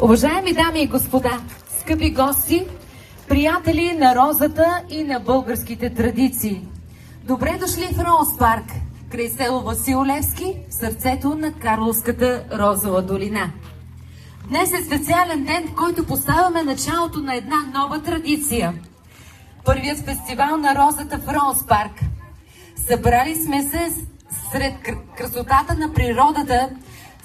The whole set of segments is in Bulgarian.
Уважаеми дами и господа, скъпи гости, приятели на розата и на българските традиции, добре дошли в Роуз парк, край село Васил Левски, в сърцето на Карловската розова долина. Днес е специален ден, в който поставяме началото на една нова традиция. Първият фестивал на розата в Роуз парк. Събрали сме се сред красотата на природата,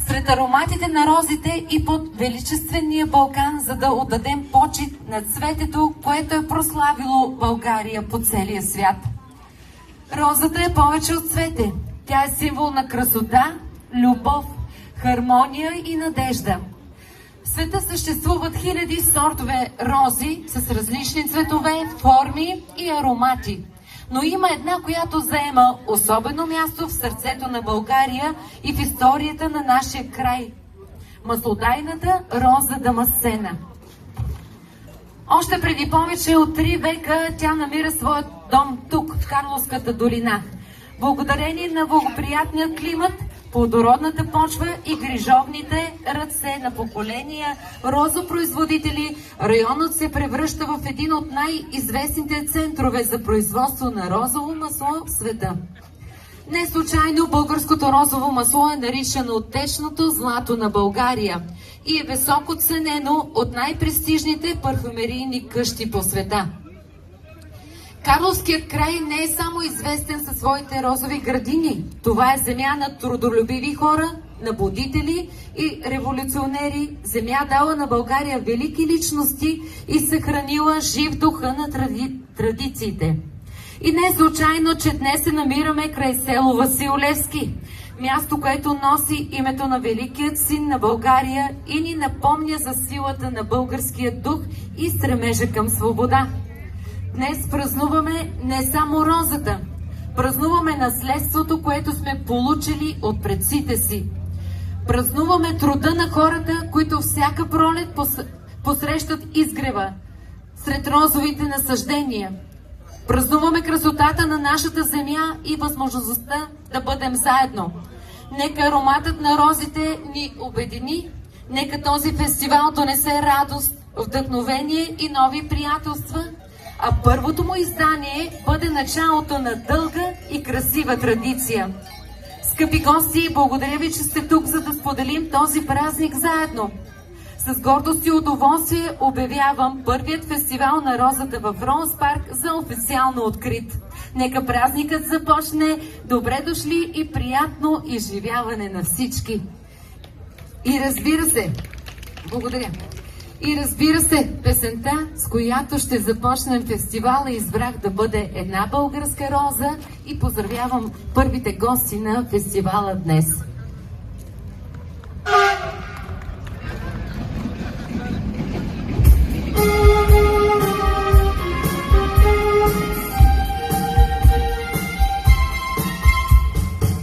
сред ароматите на розите и под величествения Балкан, за да отдадем почит на цветето, което е прославило България по целия свят. Розата е повече от цвете. Тя е символ на красота, любов, хармония и надежда. В света съществуват хиляди сортове рози с различни цветове, форми и аромати. Но има една, която заема особено място в сърцето на България и в историята на нашия край. Маслодайната роза дамасцена. Още преди повече от 3 века тя намира своят дом тук, в Карловската долина. Благодарение на благоприятния климат, плодородната почва и грижовните ръце на поколения розопроизводители, районът се превръща в един от най-известните центрове за производство на розово масло в света. Не случайно българското розово масло е наричано течното злато на България и е високо ценено от най-престижните парфюмерийни къщи по света. Карловският край не е само известен със своите розови градини. Това е земя на трудолюбиви хора, на будители и революционери. Земя дала на България велики личности и съхранила жив духа на традициите. И не е случайно, че днес се намираме край село Васил Левски, място, което носи името на великият син на България и ни напомня за силата на българския дух и стремежа към свобода. Днес празнуваме не само розата, празнуваме наследството, което сме получили от предците си. Празнуваме труда на хората, които всяка пролет посрещат изгрева сред розовите насъждения. Празнуваме красотата на нашата земя и възможността да бъдем заедно. Нека ароматът на розите ни обедини, нека този фестивал донесе радост, вдъхновение и нови приятелства, а първото му издание бъде началото на дълга и красива традиция. Скъпи гости, благодаря ви, че сте тук, за да споделим този празник заедно. С гордост и удоволствие обявявам първият фестивал на розата в Роуз парк за официално открит. Нека празникът започне. Добре дошли и приятно изживяване на всички. И разбира се, благодаря. И разбира се, песента, с която ще започнем фестивала, избрах да бъде една българска роза и поздравявам първите гости на фестивала днес.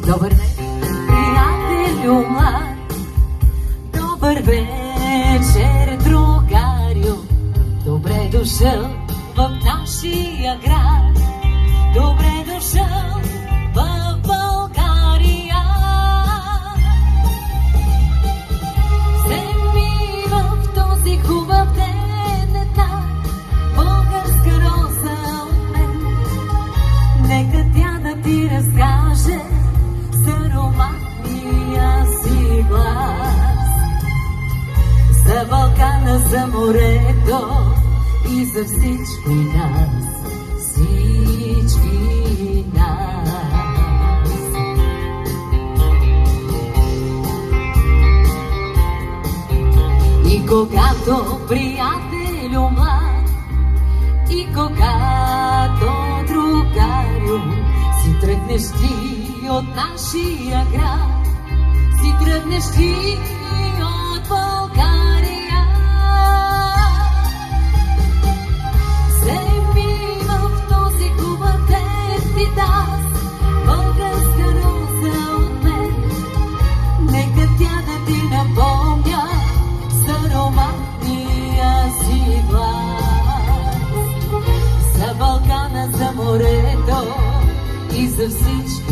Добър вечер, приятелю млад, добър вечер, другарю, добре дошъл в нашия град, добре дошъл в България. Вземи в този хубав ден една българска роза от мен, нека тя да ти разкаже с ароматния си глас за Балкана, за морето и за всички нас, всички нас. И когато, приятелю млад, и когато, другарю, си тръгнеш ти от нашия град, си тръгнеш ти от България. Вземи в този хубав ден ти даст българска роза от мен, нека тя да ти напомня с ароматния си глас за Балкана, за морето и за всички